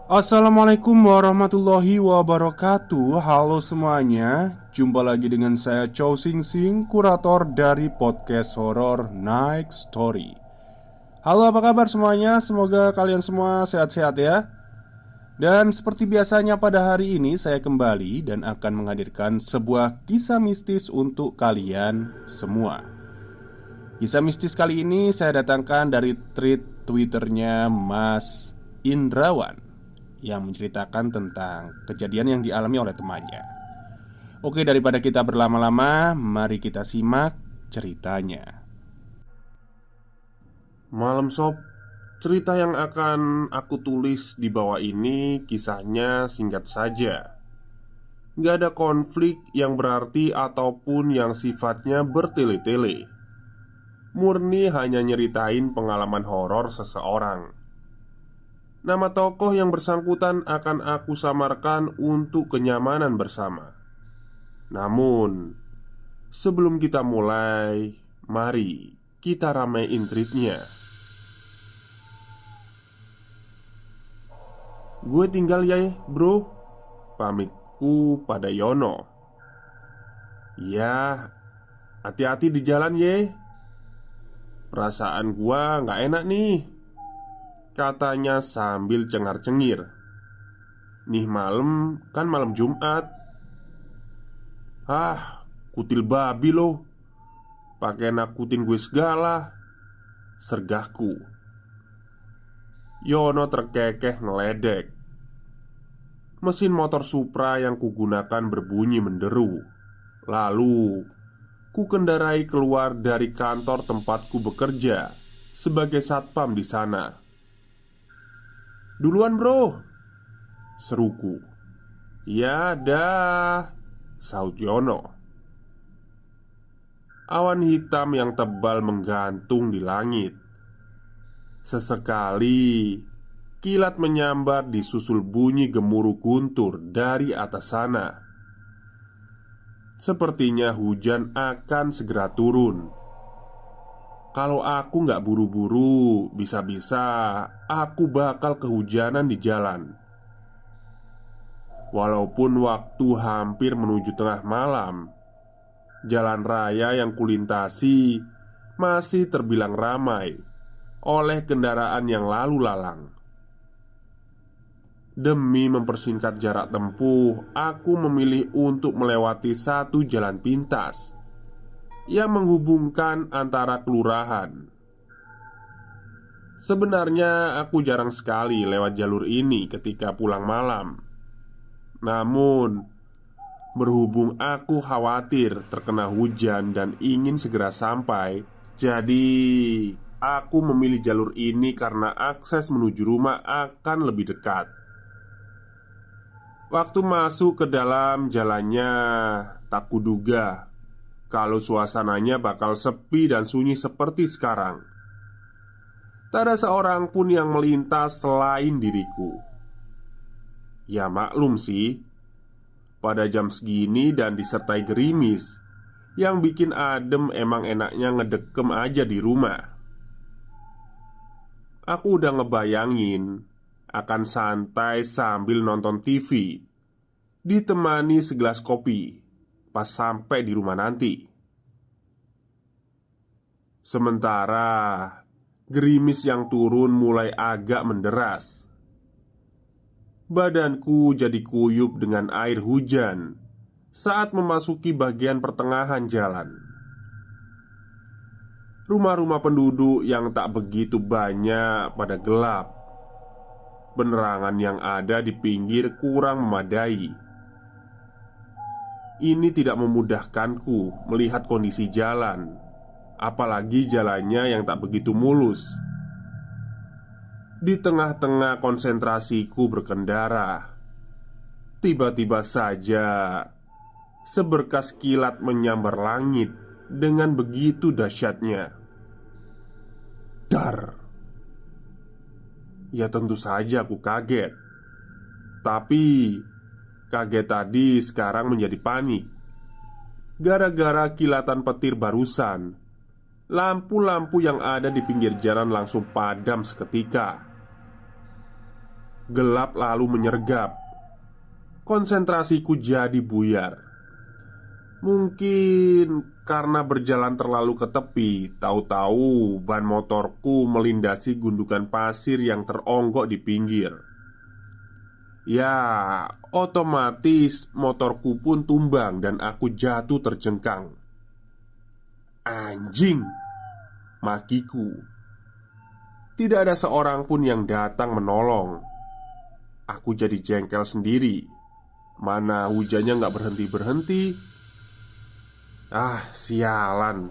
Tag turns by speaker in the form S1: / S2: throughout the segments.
S1: Assalamualaikum warahmatullahi wabarakatuh. Halo semuanya, jumpa lagi dengan saya Chow Sing Sing, kurator dari podcast horor Night Story. Halo, apa kabar semuanya? Semoga kalian semua sehat-sehat ya. Dan seperti biasanya pada hari ini saya kembali dan akan menghadirkan sebuah kisah mistis untuk kalian semua. Kisah mistis kali ini saya datangkan dari tweet Twitternya Mas Indrawan yang menceritakan tentang kejadian yang dialami oleh temannya. Oke, daripada kita berlama-lama, mari kita simak ceritanya. Malam sob, cerita yang akan aku tulis di bawah ini kisahnya singkat saja. Gak ada konflik yang berarti ataupun yang sifatnya bertele-tele. Murni hanya nyeritain pengalaman horor seseorang. Nama tokoh yang bersangkutan akan aku samarkan untuk kenyamanan bersama. Namun, sebelum kita mulai, mari kita ramein treatnya. Gue tinggal ya bro, pamitku pada Yono. Ya, hati-hati di jalan ye. Perasaan gua gak enak nih, katanya sambil cengar-cengir. Nih malam kan malam Jumat. Ah, kutil babi lo, pakai nakutin gue segala, sergahku. Yono terkekeh ngeledek. Mesin motor Supra yang kugunakan berbunyi menderu. Lalu ku kendarai keluar dari kantor tempatku bekerja sebagai satpam di sana. Duluan bro, seruku. Ya dah, saut Yono. Awan hitam yang tebal menggantung di langit. Sesekali kilat menyambar disusul bunyi gemuruh guntur dari atas sana. Sepertinya hujan akan segera turun. Kalau aku nggak buru-buru, bisa-bisa aku bakal kehujanan di jalan. Walaupun waktu hampir menuju tengah malam, jalan raya yang kulintasi masih terbilang ramai oleh kendaraan yang lalu lalang. Demi mempersingkat jarak tempuh, aku memilih untuk melewati satu jalan pintas yang menghubungkan antara kelurahan. Sebenarnya aku jarang sekali lewat jalur ini ketika pulang malam. Namun, berhubung aku khawatir terkena hujan dan ingin segera sampai, jadi aku memilih jalur ini karena akses menuju rumah akan lebih dekat. Waktu masuk ke dalam jalannya, tak kuduga kalau suasananya bakal sepi dan sunyi seperti sekarang. Tak ada seorang pun yang melintas selain diriku. Ya maklum sih, pada jam segini dan disertai gerimis, yang bikin adem emang enaknya ngedekem aja di rumah. Aku udah ngebayangin akan santai sambil nonton TV, ditemani segelas kopi pas sampai di rumah nanti. Sementara gerimis yang turun mulai agak menderas, badanku jadi kuyup dengan air hujan saat memasuki bagian pertengahan jalan. Rumah-rumah penduduk yang tak begitu banyak pada gelap. Penerangan yang ada di pinggir kurang memadai. Ini tidak memudahkanku melihat kondisi jalan, apalagi jalannya yang tak begitu mulus. Di tengah-tengah konsentrasiku berkendara, tiba-tiba saja seberkas kilat menyambar langit dengan begitu dahsyatnya. Dar! Ya tentu saja aku kaget. Tapi kaget tadi sekarang menjadi panik. Gara-gara kilatan petir barusan, lampu-lampu yang ada di pinggir jalan langsung padam seketika. Gelap lalu menyergap. Konsentrasiku jadi buyar. Mungkin karena berjalan terlalu ke tepi, tahu-tahu ban motorku melintasi gundukan pasir yang teronggok di pinggir. Ya, otomatis motorku pun tumbang dan aku jatuh terjengkang. Anjing, makiku. Tidak ada seorang pun yang datang menolong. Aku jadi jengkel sendiri. Mana hujannya nggak berhenti-berhenti. Ah, sialan.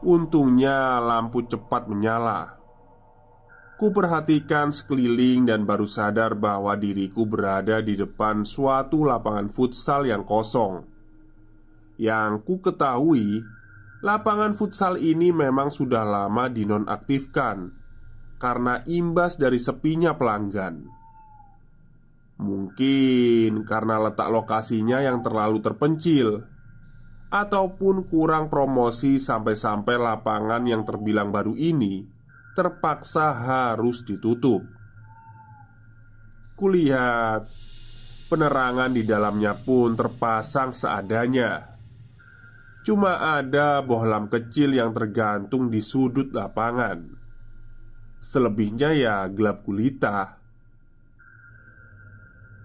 S1: Untungnya lampu cepat menyala. Ku perhatikan sekeliling dan baru sadar bahwa diriku berada di depan suatu lapangan futsal yang kosong. Yang ku ketahui, lapangan futsal ini memang sudah lama dinonaktifkan karena imbas dari sepinya pelanggan. Mungkin karena letak lokasinya yang terlalu terpencil, ataupun kurang promosi sampai-sampai lapangan yang terbilang baru ini terpaksa harus ditutup. Kulihat penerangan di dalamnya pun terpasang seadanya. Cuma ada bohlam kecil yang tergantung di sudut lapangan. Selebihnya ya gelap gulita.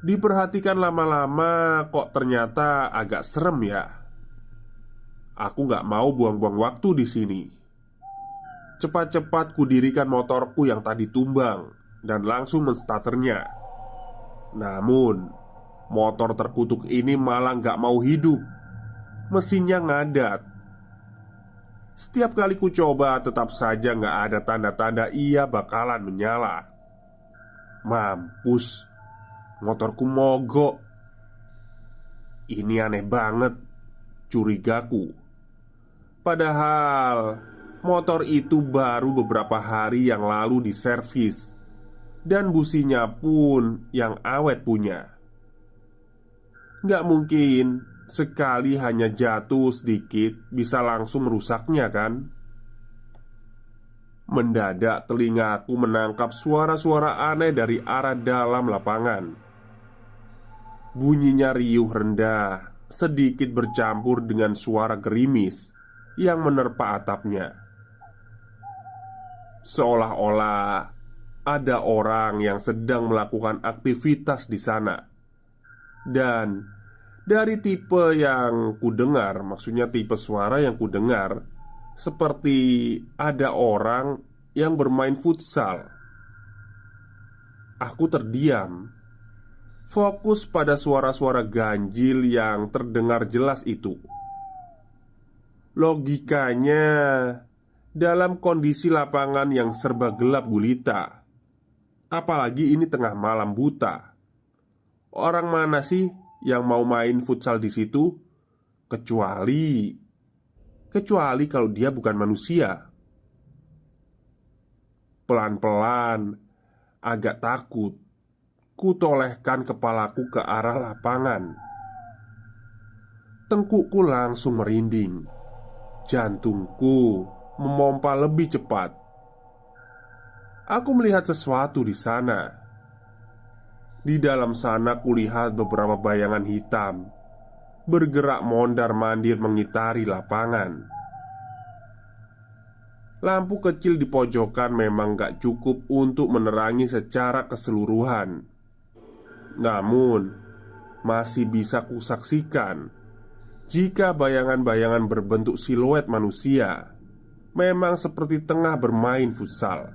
S1: Diperhatikan lama-lama kok ternyata agak serem ya. Aku gak mau buang-buang waktu di sini. Cepat-cepat kudirikan motorku yang tadi tumbang dan langsung menstarternya. Namun, motor terkutuk ini malah gak mau hidup. Mesinnya ngadat. Setiap kali ku coba tetap saja gak ada tanda-tanda ia bakalan menyala. Mampus, motorku mogok. Ini aneh banget, curigaku. Padahal motor itu baru beberapa hari yang lalu diservis, dan businya pun yang awet punya. Gak mungkin sekali hanya jatuh sedikit bisa langsung merusaknya kan? Mendadak telingaku menangkap suara-suara aneh dari arah dalam lapangan. Bunyinya riuh rendah, sedikit bercampur dengan suara gerimis yang menerpa atapnya. Seolah-olah ada orang yang sedang melakukan aktivitas di sana. Dan dari tipe yang kudengar, maksudnya tipe suara yang kudengar, seperti ada orang yang bermain futsal. Aku terdiam, fokus pada suara-suara ganjil yang terdengar jelas itu. Logikanya, dalam kondisi lapangan yang serba gelap gulita, apalagi ini tengah malam buta, orang mana sih yang mau main futsal di situ? Kecuali kalau dia bukan manusia. Pelan-pelan, agak takut, kutolehkan kepalaku ke arah lapangan. Tengkukku langsung merinding. Jantungku memompa lebih cepat. Aku melihat sesuatu di sana. Di dalam sana kulihat beberapa bayangan hitam bergerak mondar-mandir mengitari lapangan. Lampu kecil di pojokan memang gak cukup untuk menerangi secara keseluruhan. Namun, masih bisa kusaksikan jika bayangan-bayangan berbentuk siluet manusia memang seperti tengah bermain futsal.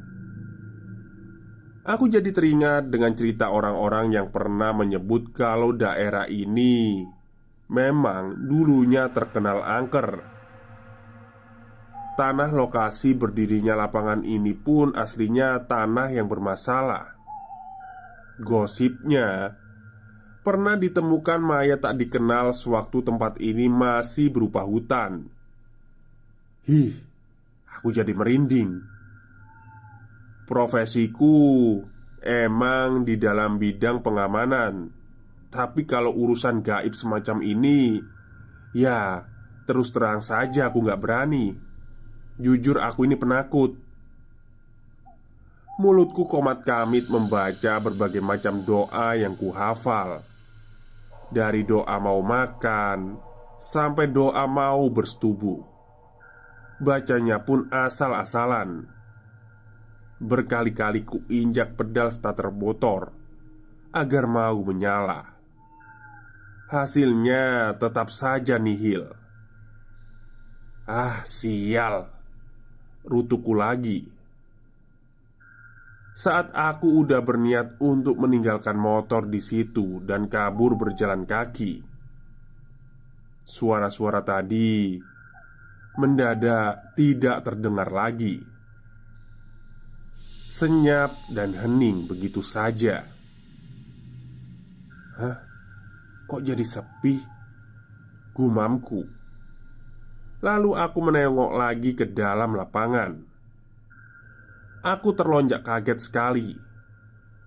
S1: Aku jadi teringat dengan cerita orang-orang yang pernah menyebut kalau daerah ini memang dulunya terkenal angker. Tanah lokasi berdirinya lapangan ini pun aslinya tanah yang bermasalah. Gosipnya, pernah ditemukan mayat tak dikenal sewaktu tempat ini masih berupa hutan. Aku jadi merinding. Profesiku emang di dalam bidang pengamanan, tapi kalau urusan gaib semacam ini, ya terus terang saja aku gak berani. Jujur aku ini penakut.
S2: Mulutku komat-kamit membaca berbagai macam doa yang kuhafal. Dari doa mau makan sampai doa mau bersetubuh. Bacanya pun asal-asalan. Berkali-kali ku injak pedal starter motor agar mau menyala. Hasilnya tetap saja nihil. Ah, sial. Rutuku lagi. Saat aku udah berniat untuk meninggalkan motor di situ dan kabur berjalan kaki, suara-suara tadi mendadak tidak terdengar lagi. Senyap dan hening begitu saja. Hah? Kok jadi sepi? Gumamku. Lalu aku menengok lagi ke dalam lapangan. Aku terlonjak kaget sekali.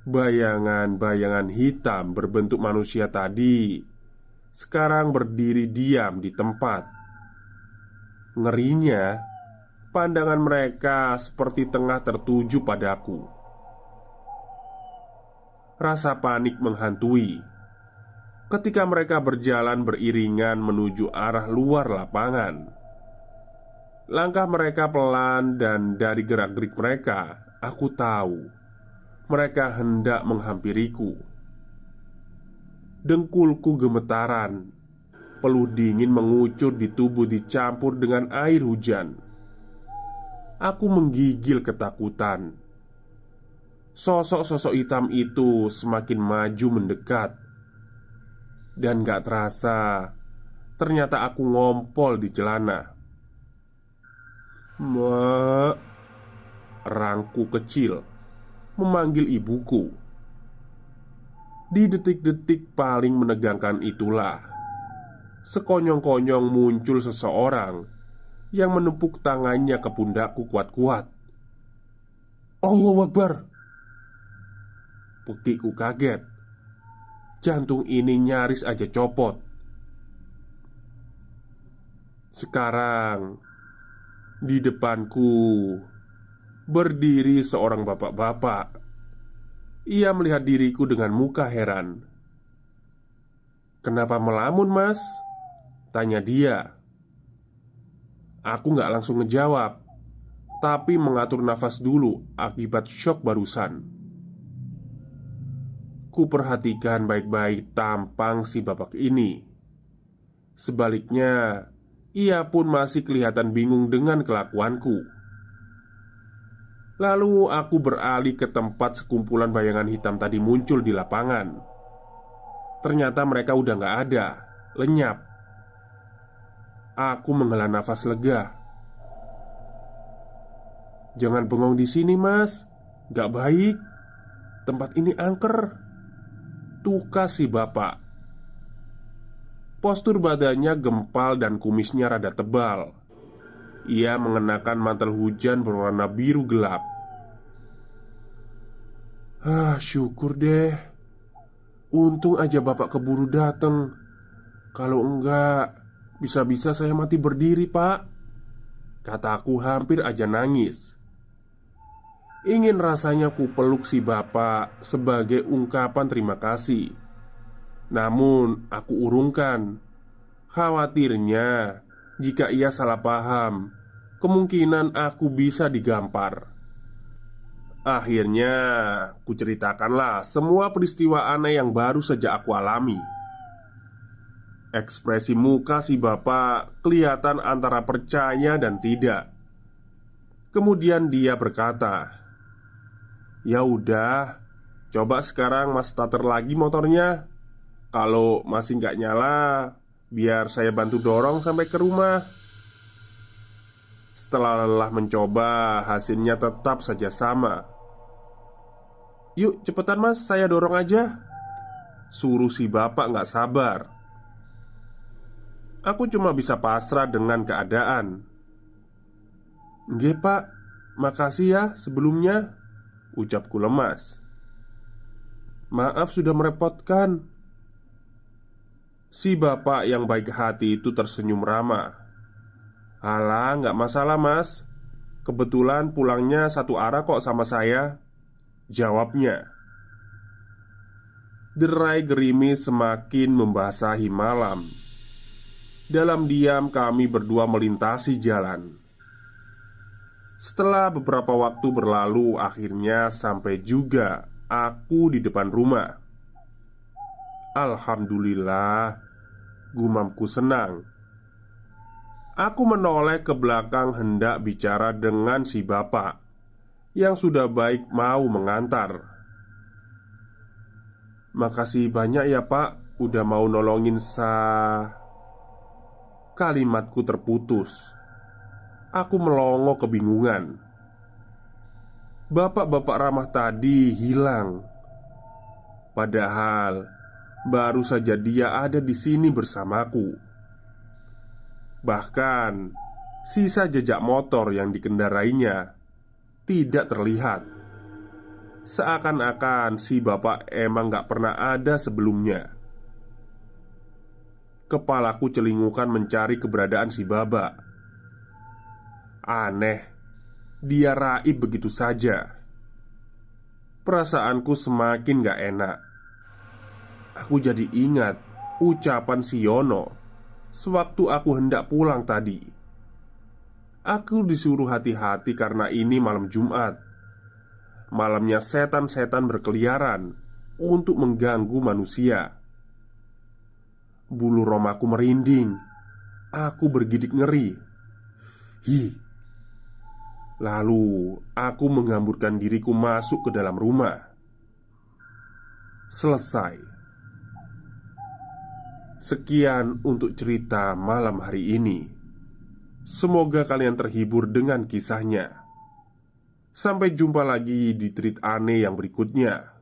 S2: Bayangan-bayangan hitam berbentuk manusia tadi sekarang berdiri diam di tempat. Ngerinya, pandangan mereka seperti tengah tertuju padaku. Rasa panik menghantui ketika mereka berjalan beriringan menuju arah luar lapangan. Langkah mereka pelan dan dari gerak-gerik mereka, aku tahu mereka hendak menghampiriku. Dengkulku gemetaran, peluh dingin mengucur di tubuh dicampur dengan air hujan. Aku menggigil ketakutan. Sosok-sosok hitam itu semakin maju mendekat. Dan gak terasa, ternyata aku ngompol di celana. "Mak," rangku kecil memanggil ibuku. Di detik-detik paling menegangkan itulah, sekonyong-konyong muncul seseorang yang menepuk tangannya ke pundakku kuat-kuat. "Allahu Akbar!" Pekiku kaget. Jantung ini nyaris aja copot. Sekarang di depanku berdiri seorang bapak-bapak. Ia melihat diriku dengan muka heran. "Kenapa melamun, Mas?" tanya dia. Aku gak langsung ngejawab, tapi mengatur nafas dulu akibat syok barusan. Ku perhatikan baik-baik tampang si bapak ini. Sebaliknya, ia pun masih kelihatan bingung dengan kelakuanku. Lalu aku beralih ke tempat sekumpulan bayangan hitam tadi muncul di lapangan. Ternyata mereka udah gak ada, lenyap. Aku menghela nafas lega. "Jangan bengong di sini, Mas. Gak baik. Tempat ini angker," tukas si bapak. Postur badannya gempal dan kumisnya rada tebal. Ia mengenakan mantel hujan berwarna biru gelap. Syukur deh. Untung aja bapak keburu dateng. Kalau enggak, bisa-bisa saya mati berdiri, Pak, kataku hampir aja nangis. Ingin rasanya ku peluk si bapak sebagai ungkapan terima kasih. Namun aku urungkan. Khawatirnya jika ia salah paham, kemungkinan aku bisa digampar. Akhirnya kuceritakanlah semua peristiwa aneh yang baru saja aku alami. Ekspresi muka si bapak kelihatan antara percaya dan tidak. Kemudian dia berkata, "Ya udah, coba sekarang Mas starter lagi motornya. Kalau masih nggak nyala, biar saya bantu dorong sampai ke rumah." Setelah lelah mencoba, hasilnya tetap saja sama. "Yuk cepetan Mas, saya dorong aja," suruh si bapak nggak sabar. Aku cuma bisa pasrah dengan keadaan. "Nggih Pak, makasih ya sebelumnya," ucapku lemas. "Maaf sudah merepotkan." Si bapak yang baik hati itu tersenyum ramah. "Alah, nggak masalah Mas. Kebetulan pulangnya satu arah kok sama saya. jawabnya. Derai gerimis semakin membasahi malam. Dalam diam kami berdua melintasi jalan. Setelah beberapa waktu berlalu, akhirnya sampai juga aku di depan rumah. Alhamdulillah, gumamku senang. Aku menoleh ke belakang hendak bicara dengan si bapak yang sudah baik mau mengantar. "Makasih banyak ya pak, udah mau nolongin Kalimatku terputus. Aku melongo kebingungan. Bapak-bapak ramah tadi hilang. Padahal baru saja dia ada di sini bersamaku. Bahkan sisa jejak motor yang dikendarainya tidak terlihat. Seakan-akan si bapak emang gak pernah ada sebelumnya. Kepalaku celingukan mencari keberadaan si Baba. Aneh, dia raib begitu saja. Perasaanku semakin gak enak. Aku jadi ingat ucapan si Yono sewaktu aku hendak pulang tadi. Aku disuruh hati-hati karena ini malam Jumat. Malamnya setan-setan berkeliaran untuk mengganggu manusia. Bulu romaku merinding. Aku bergidik ngeri. Hi. Lalu aku menghamburkan diriku masuk ke dalam rumah. Selesai. Sekian untuk cerita malam hari ini. Semoga kalian terhibur dengan kisahnya. Sampai jumpa lagi di treat aneh yang berikutnya.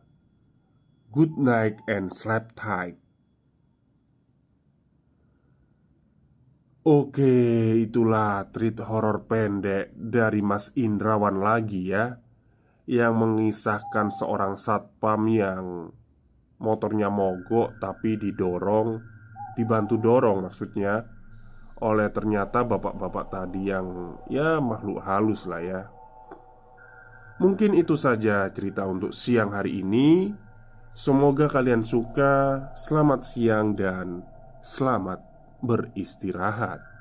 S2: Good night and sleep tight. Oke, itulah treat horor pendek dari Mas Indrawan lagi ya, yang mengisahkan seorang satpam yang motornya mogok tapi dibantu dorong maksudnya, oleh ternyata bapak-bapak tadi yang ya makhluk halus lah ya. Mungkin itu saja cerita untuk siang hari ini. Semoga kalian suka. Selamat siang dan selamat beristirahat.